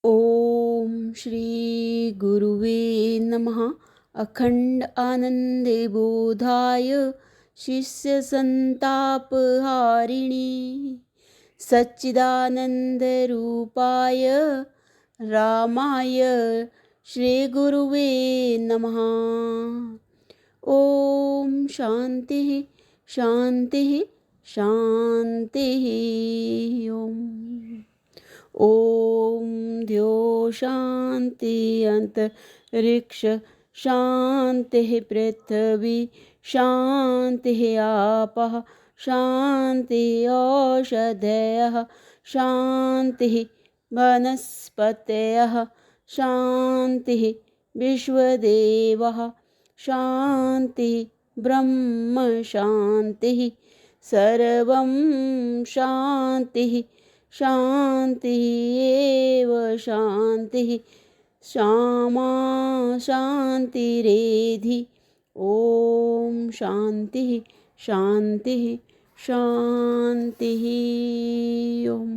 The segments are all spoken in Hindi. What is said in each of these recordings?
ओम श्री गुरुवे नमः। अखंड आनंदे बोधाय शिष्य संताप हारिणी सच्चिदानंद रूपाय रामाय श्री गुरुवे नमः। ओम शांति शांति शांति। ओम ओम द्यो शांति अंतरिक्ष शांति पृथ्वी शांति आपः शांति औषधयः शांति वनस्पतयः शांति विश्वदेवः शांति ब्रह्म शांति सर्वं शांति शांति एव शांति श्यामा शांतिरेधि। ओम शांति शांति शांति। ओम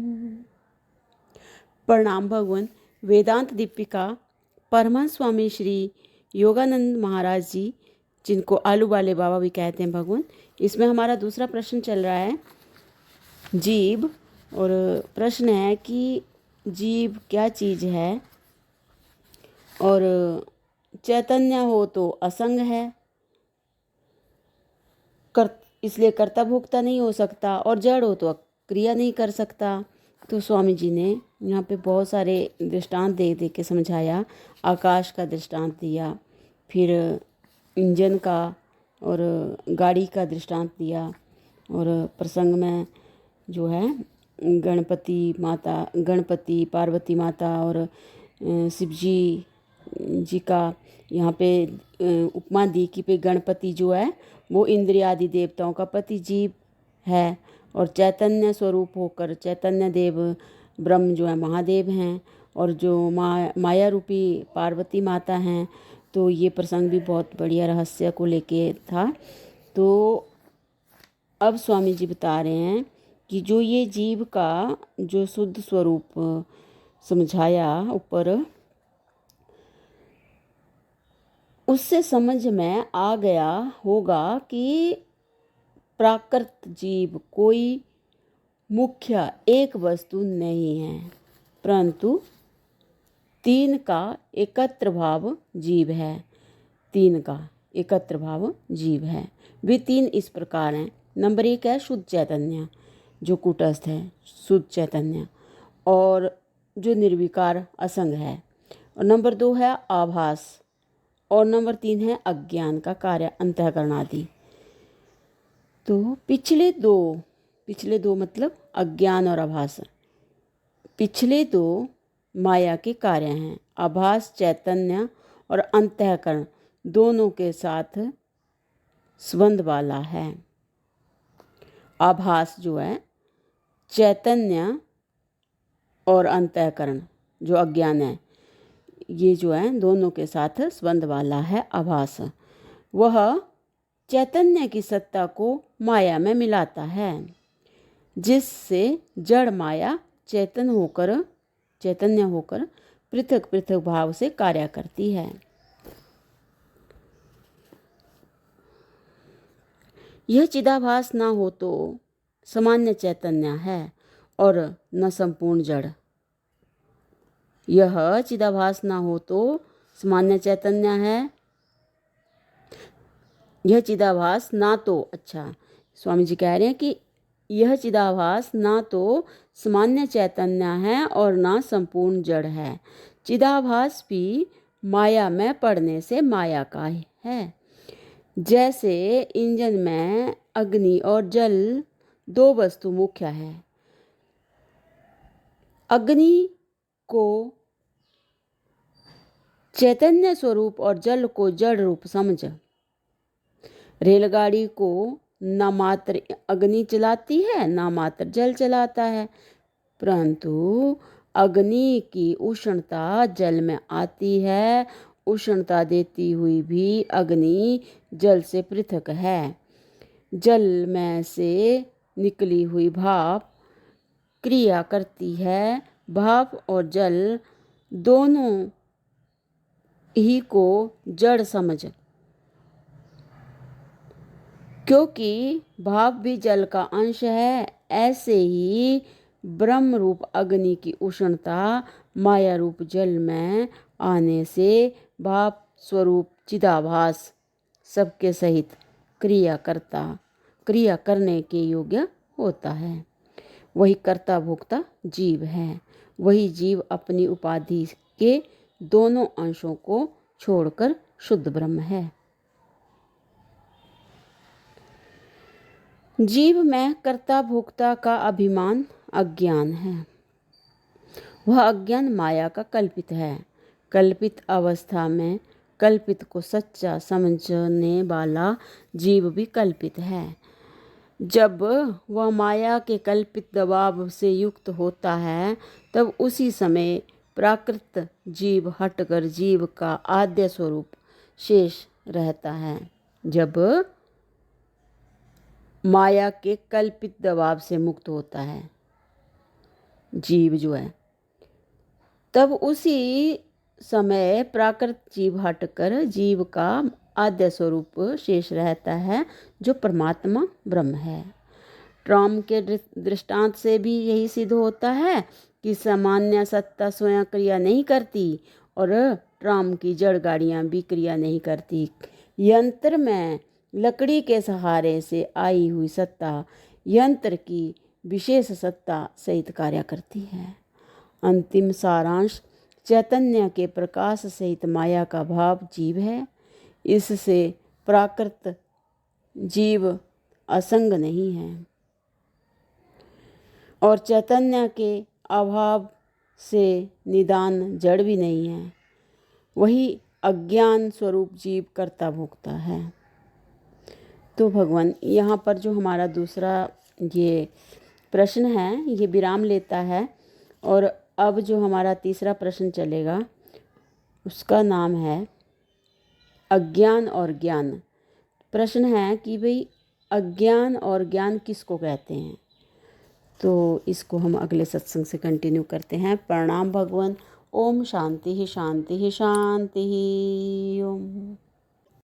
प्रणाम भगवान। वेदांत दीपिका परमहंस स्वामी श्री योगानंद महाराज जी, जिनको आलू वाले बाबा भी कहते हैं भगवान। इसमें हमारा दूसरा प्रश्न चल रहा है जीव, और प्रश्न है कि जीव क्या चीज़ है और चैतन्य हो तो असंग है, इसलिए कर्ता भोक्ता नहीं हो सकता, और जड़ हो तो क्रिया नहीं कर सकता। तो स्वामी जी ने यहाँ पे बहुत सारे दृष्टांत दे दे के समझाया। आकाश का दृष्टांत दिया, फिर इंजन का और गाड़ी का दृष्टांत दिया, और प्रसंग में जो है गणपति पार्वती माता और शिव जी का यहाँ पे उपमा दी कि पे गणपति जो है वो इंद्रियादि देवताओं का पति जीव है, और चैतन्य स्वरूप होकर चैतन्य देव ब्रह्म जो है महादेव हैं, और जो माया रूपी पार्वती माता हैं। तो ये प्रसंग भी बहुत बढ़िया रहस्य को लेके था। तो अब स्वामी जी बता रहे हैं कि जो ये जीव का जो शुद्ध स्वरूप समझाया ऊपर, उससे समझ में आ गया होगा कि प्राकृत जीव कोई मुख्य एक वस्तु नहीं है, परंतु तीन का एकत्र भाव जीव है। तीन का एकत्र भाव जीव है। वे तीन इस प्रकार हैं। नंबर 1 है शुद्ध चैतन्य, जो कूटस्थ है शुद्ध चैतन्य, और जो निर्विकार असंग है। और नंबर 2 है आभास, और नंबर 3 है अज्ञान का कार्य अंतःकरण आदि। तो पिछले दो मतलब अज्ञान और आभास, पिछले दो माया के कार्य हैं। आभास चैतन्य और अंतःकरण दोनों के साथ संबंध वाला है। आभास जो है चैतन्य और अंतःकरण जो अज्ञान है, ये जो है दोनों के साथ संबंध वाला है आभास। वह चैतन्य की सत्ता को माया में मिलाता है, जिससे जड़ माया चैतन्य होकर पृथक पृथक भाव से कार्य करती है। यह चिदाभास ना हो तो सामान्य चैतन्य है और न संपूर्ण जड़। यह चिदाभास ना हो तो सामान्य चैतन्य है। यह चिदाभास ना तो, अच्छा स्वामी जी कह रहे हैं कि यह चिदाभास ना तो सामान्य चैतन्य है और ना संपूर्ण जड़ है। चिदाभास भी माया में पड़ने से माया का है। जैसे इंजन में अग्नि और जल दो वस्तु मुख्य है। अग्नि को चैतन्य स्वरूप और जल को जड़ रूप समझ। रेलगाड़ी को न मात्र अग्नि चलाती है न मात्र जल चलाता है, परंतु अग्नि की उष्णता जल में आती है। उष्णता देती हुई भी अग्नि जल से पृथक है। जल में से निकली हुई भाप क्रिया करती है। भाप और जल दोनों ही को जड़ समझ, क्योंकि भाव भी जल का अंश है। ऐसे ही ब्रह्म रूप अग्नि की उष्णता माया रूप जल में आने से भाव स्वरूप चिदाभास सबके सहित क्रिया करने के योग्य होता है। वही कर्ता भोक्ता जीव है। वही जीव अपनी उपाधि के दोनों अंशों को छोड़कर शुद्ध ब्रह्म है। जीव में कर्ता भोक्ता का अभिमान अज्ञान है। वह अज्ञान माया का कल्पित है। कल्पित अवस्था में कल्पित को सच्चा समझने वाला जीव भी कल्पित है। जब वह माया के कल्पित दबाव से युक्त होता है तब उसी समय प्राकृत जीव हटकर जीव का आद्य स्वरूप शेष रहता है। जब माया के कल्पित दबाव से मुक्त होता है जीव जो है, तब उसी समय प्राकृत जीव हटकर जीव का आद्य स्वरूप शेष रहता है जो परमात्मा ब्रह्म है। ट्रॉम के दृष्टांत से भी यही सिद्ध होता है कि सामान्य सत्ता स्वयं क्रिया नहीं करती और ट्रॉम की जड़ गाड़ियाँ भी क्रिया नहीं करती। यंत्र में लकड़ी के सहारे से आई हुई सत्ता यंत्र की विशेष सत्ता सहित कार्य करती है। अंतिम सारांश चैतन्य के प्रकाश सहित माया का भाव जीव है। इससे प्राकृत जीव असंग नहीं है और चैतन्य के अभाव से निदान जड़ भी नहीं है। वही अज्ञान स्वरूप जीव कर्ता भोक्ता है। तो भगवान यहाँ पर जो हमारा दूसरा ये प्रश्न है ये विराम लेता है और अब जो हमारा तीसरा प्रश्न चलेगा उसका नाम है अज्ञान और ज्ञान। प्रश्न है कि भाई अज्ञान और ज्ञान किसको कहते हैं। तो इसको हम अगले सत्संग से कंटिन्यू करते हैं। प्रणाम भगवान। ओम शांति ही शांति ही शांति ही। ओम।